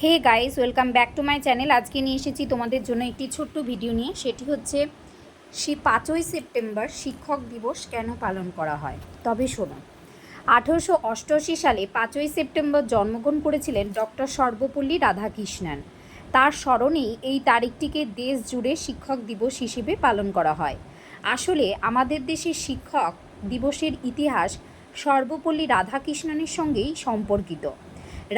Hey guys, welcome back to my channel. আজকে নিয়ে এসেছি তোমাদের জন্য একটি ছোট্ট ভিডিও নিয়ে। সেটি হচ্ছে 5ই সেপ্টেম্বর শিক্ষক দিবস কেন পালন করা হয়। তবে শোনো, 1888 সালে 5ই সেপ্টেম্বর জন্মগ্রহণ করেছিলেন ডক্টর সর্বপল্লী রাধাকৃষ্ণন। তার স্মরণেই এই তারিখটিকে দেশ জুড়ে শিক্ষক দিবস হিসেবে পালন করা হয়। আসলে আমাদের দেশের শিক্ষক দিবসের ইতিহাস সর্বপল্লী রাধাকৃষ্ণনের সঙ্গেই সম্পর্কিত।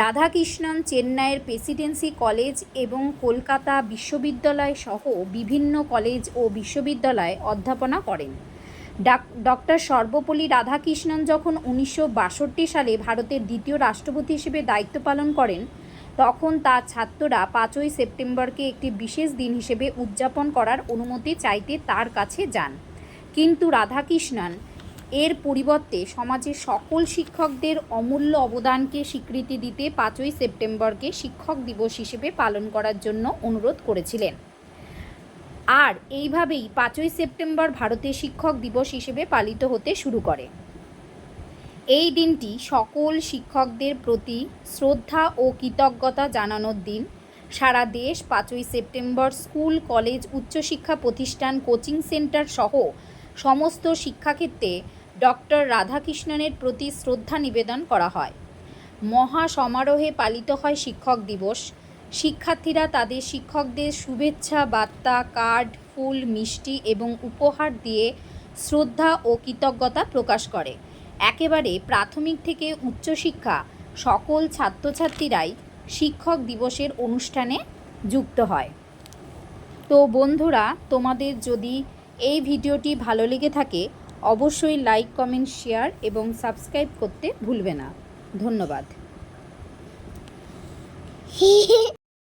রাধাকৃষ্ণন চেন্নাইয়ের প্রেসিডেন্সি কলেজ এবং কলকাতা বিশ্ববিদ্যালয় সহ বিভিন্ন কলেজ ও বিশ্ববিদ্যালয়ে অধ্যাপনা করেন। ডক্টর সর্বপল্লী রাধাকৃষ্ণন যখন 1962 সালে ভারতের দ্বিতীয় রাষ্ট্রপতি হিসেবে দায়িত্ব পালন করেন, তখন তার ছাত্ররা 5ই সেপ্টেম্বরকে একটি বিশেষ দিন হিসেবে উদযাপন করার অনুমতি চাইতে তার কাছে যান। কিন্তু রাধাকৃষ্ণন এর পরিবর্তে সমাজের সকল শিক্ষকদের অমূল্য অবদানকে স্বীকৃতি দিতে 5ই সেপ্টেম্বরকে শিক্ষক দিবস হিসেবে পালন করার জন্য অনুরোধ করেছিলেন। আর এইভাবেই 5ই সেপ্টেম্বর ভারতের শিক্ষক দিবস হিসেবে পালিত হতে শুরু করে। এই দিনটি সকল শিক্ষকদের প্রতি শ্রদ্ধা ও কৃতজ্ঞতা জানানোর দিন। সারা দেশ 5ই সেপ্টেম্বর স্কুল, কলেজ, উচ্চশিক্ষা প্রতিষ্ঠান, কোচিং সেন্টার সহ সমস্ত শিক্ষাক্ষেত্রে ডক্টর রাধাকৃষ্ণনের প্রতি শ্রদ্ধা নিবেদন করা হয়। মহা সমারোহে পালিত হয় শিক্ষক দিবস। শিক্ষার্থীরা তাদের শিক্ষকদের শুভেচ্ছা বার্তা, কার্ড, ফুল, মিষ্টি এবং উপহার দিয়ে শ্রদ্ধা ও কৃতজ্ঞতা প্রকাশ করে। একেবারে প্রাথমিক থেকে উচ্চশিক্ষা সকল ছাত্রছাত্রীরাই শিক্ষক দিবসের অনুষ্ঠানে যুক্ত হয়। তো বন্ধুরা, তোমাদের যদি এই ভিডিওটি ভালো লেগে থাকে অবশ্যই লাইক, কমেন্ট, শেয়ার এবং সাবস্ক্রাইব করতে ভুলবে না। ধন্যবাদ।